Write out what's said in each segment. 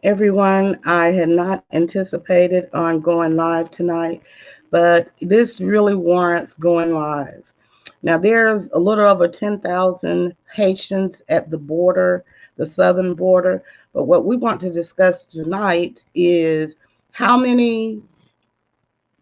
Everyone. I had not anticipated on going live tonight, but this really warrants going live. Now, there's a little over 10,000 Haitians at the border, the southern border. But what we want to discuss tonight is how many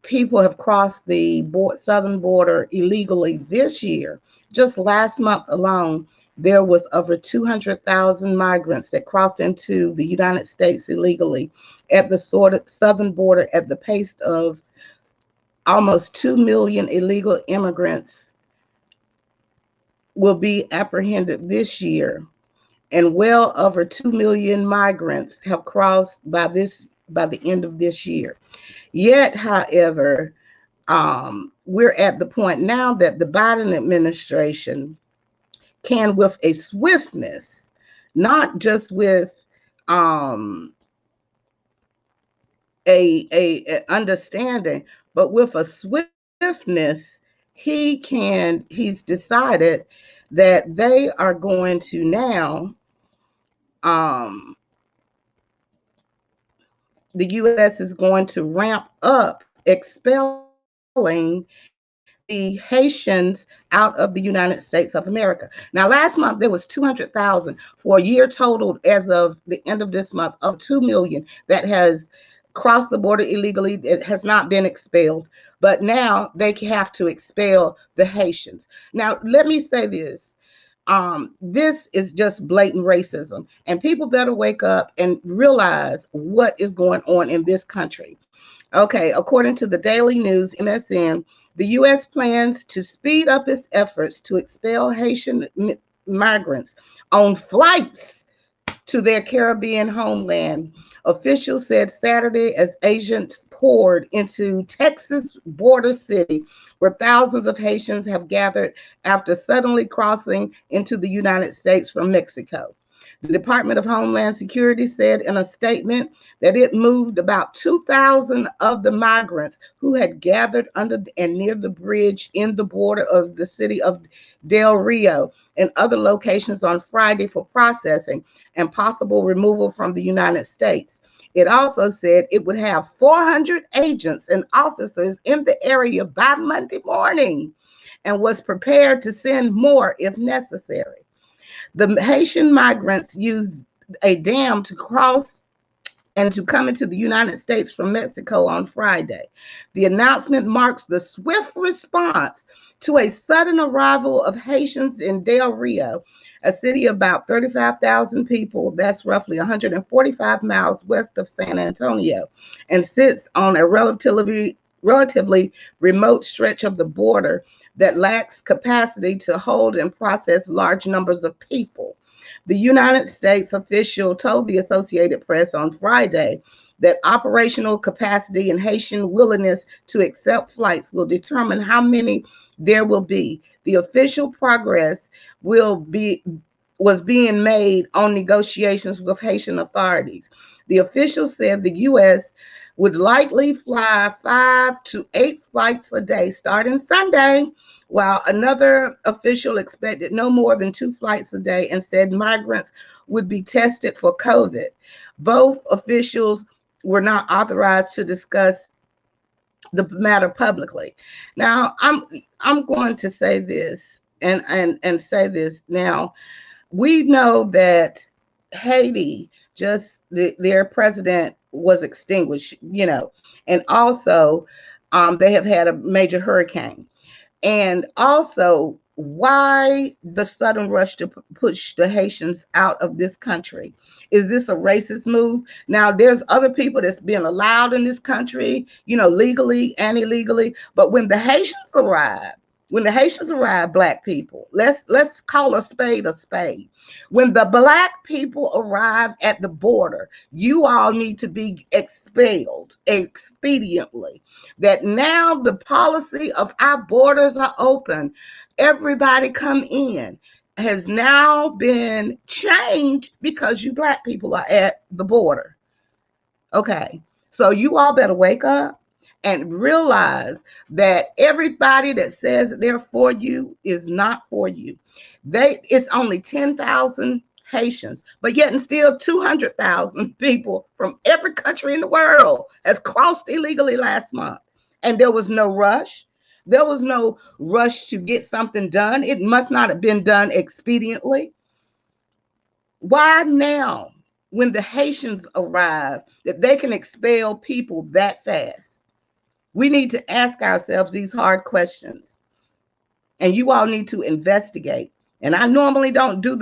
people have crossed the southern border illegally this year. Just last month alone, there was over 200,000 migrants that crossed into the United States illegally at the southern border at the pace of almost 2 million illegal immigrants will be apprehended this year, and well over 2 million migrants have crossed by the end of this year. Yet, however, we're at the point now that the Biden administration can, with a swiftness, not just with a understanding, but with a swiftness, he's decided that they are going to now, the U.S. is going to ramp up expelling the Haitians out of the United States of America. Now, last month there was 200,000 for a year total as of the end of this month of 2 million that has crossed the border illegally. It has not been expelled, but now they have to expel the Haitians. Now, let me say this. This is just blatant racism, and people better wake up and realize what is going on in this country. Okay, according to the Daily News, MSN, the U.S. plans to speed up its efforts to expel Haitian migrants on flights to their Caribbean homeland. Officials said Saturday as agents poured into Texas border city, where thousands of Haitians have gathered after suddenly crossing into the United States from Mexico. The Department of Homeland Security said in a statement that it moved about 2,000 of the migrants who had gathered under and near the bridge in the border of the city of Del Rio and other locations on Friday for processing and possible removal from the United States. It also said it would have 400 agents and officers in the area by Monday morning and was prepared to send more if necessary. The Haitian migrants used a dam to cross and to come into the United States from Mexico on Friday. The announcement marks the swift response to a sudden arrival of Haitians in Del Rio, a city of about 35,000 people. That's roughly 145 miles west of San Antonio, and sits on a relatively remote stretch of the border that lacks capacity to hold and process large numbers of people. The United States official told the Associated Press on Friday that operational capacity and Haitian willingness to accept flights will determine how many there will be. The official progress was being made on negotiations with Haitian authorities. The official said the U.S. would likely fly 5 to 8 flights a day starting Sunday, while another official expected no more than 2 flights a day and said migrants would be tested for COVID. Both officials were not authorized to discuss the matter publicly. Now, I'm going to say this and say this now. We know that Haiti, just their president was extinguished, and also they have had a major hurricane. And also, why the sudden rush to push the Haitians out of this country? Is this a racist move? Now, there's other people that's being allowed in this country, legally and illegally. But when the Haitians arrive, Black people, let's call a spade a spade. When the Black people arrive at the border, you all need to be expelled expediently. That now the policy of our borders are open, everybody come in, has now been changed because you Black people are at the border. Okay, so you all better wake up and realize that everybody that says they're for you is not for you. It's only 10,000 Haitians, but yet and still 200,000 people from every country in the world has crossed illegally last month. And there was no rush. There was no rush to get something done. It must not have been done expediently. Why now, when the Haitians arrive, that they can expel people that fast? We need to ask ourselves these hard questions. And you all need to investigate. And I normally don't do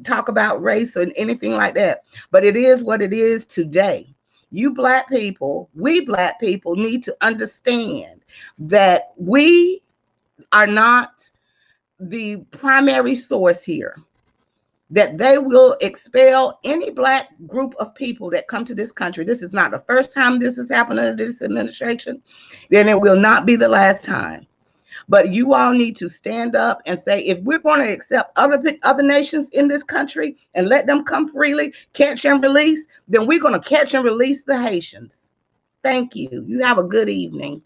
talk about race or anything like that, but it is what it is today. You Black people, we Black people need to understand that we are not the primary source here, that they will expel any Black group of people that come to this country. This is not the first time this has happened under this administration, then it will not be the last time. But you all need to stand up and say, if we're going to accept other nations in this country and let them come freely, catch and release, then we're going to catch and release the Haitians. Thank you. You have a good evening.